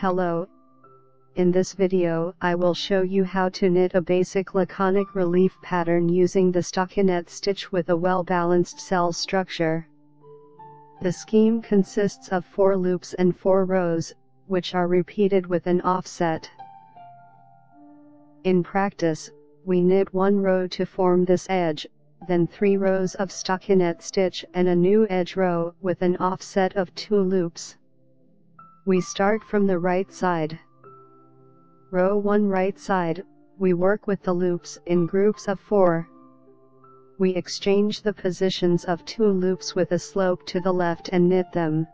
Hello. In this video I will show you how to knit a basic laconic relief pattern using the stockinette stitch with a well-balanced cell structure. The scheme consists of 4 loops and 4 rows, which are repeated with an offset. In practice, we knit 1 row to form this edge, then 3 rows of stockinette stitch and a new edge row with an offset of 2 loops. We start from the right side. Row 1 right side, we work with the loops in groups of 4. We exchange the positions of 2 loops with a slope to the left and knit them.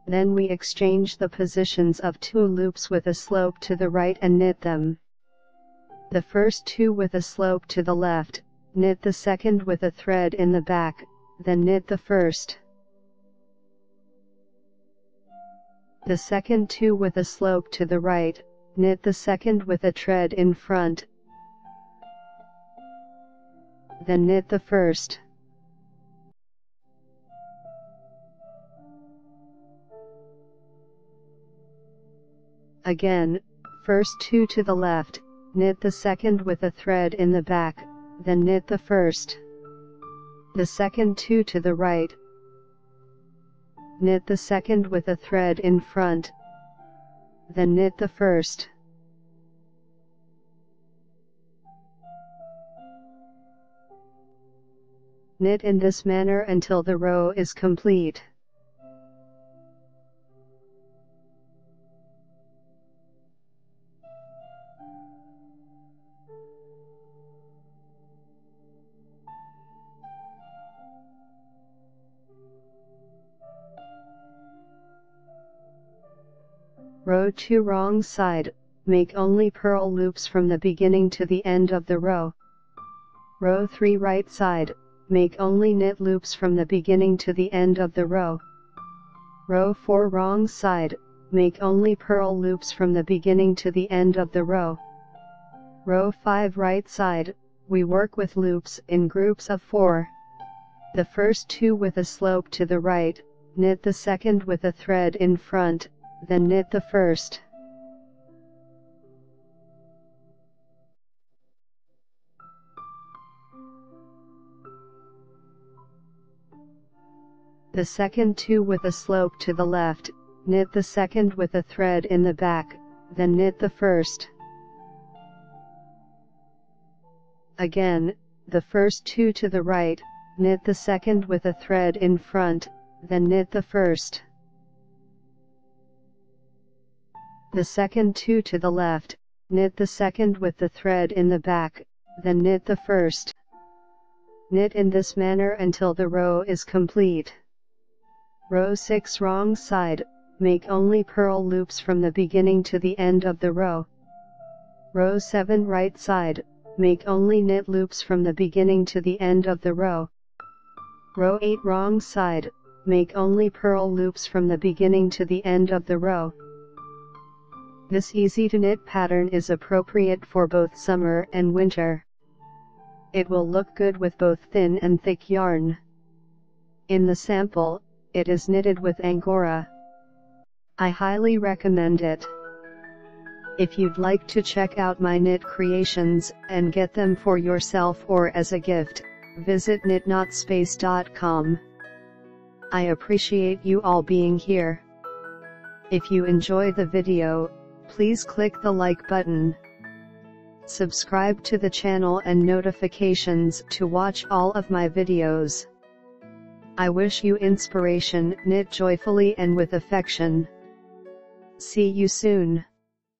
Then we exchange the positions of 2 loops with a slope to the right and knit them. The first 2 with a slope to the left, knit the second with a thread in the back, then knit the first. The second 2 with a slope to the right, knit the second with a thread in front, then knit the first. Again, first 2 to the left, knit the second with a thread in the back, then knit the first. The second 2 to the right, knit the second with a thread in front, then knit the first. Knit in this manner until the row is complete. Row 2 wrong side, make only purl loops from the beginning to the end of the row. Row 3 right side, make only knit loops from the beginning to the end of the row. Row 4 wrong side, make only purl loops from the beginning to the end of the row. Row 5 right side, we work with loops in groups of 4. The first 2 with a slope to the right, knit the second with a thread in front, then knit the first. The second 2 with a slope to the left, knit the second with a thread in the back, then knit the first. Again, the first 2 to the right, knit the second with a thread in front, then knit the first. The second 2 to the left, knit the second with the thread in the back, then knit the first. Knit in this manner until the row is complete. Row 6 wrong side, make only purl loops from the beginning to the end of the row. Row 7 right side, make only knit loops from the beginning to the end of the row. Row 8 wrong side, make only purl loops from the beginning to the end of the row. This easy-to-knit pattern is appropriate for both summer and winter. It will look good with both thin and thick yarn. In the sample, it is knitted with angora. I highly recommend it. If you'd like to check out my knit creations and get them for yourself or as a gift, visit knitnotspace.com. I appreciate you all being here. If you enjoy the video, please click the like button. Subscribe to the channel and notifications to watch all of my videos. I wish you inspiration, knit joyfully and with affection. See you soon.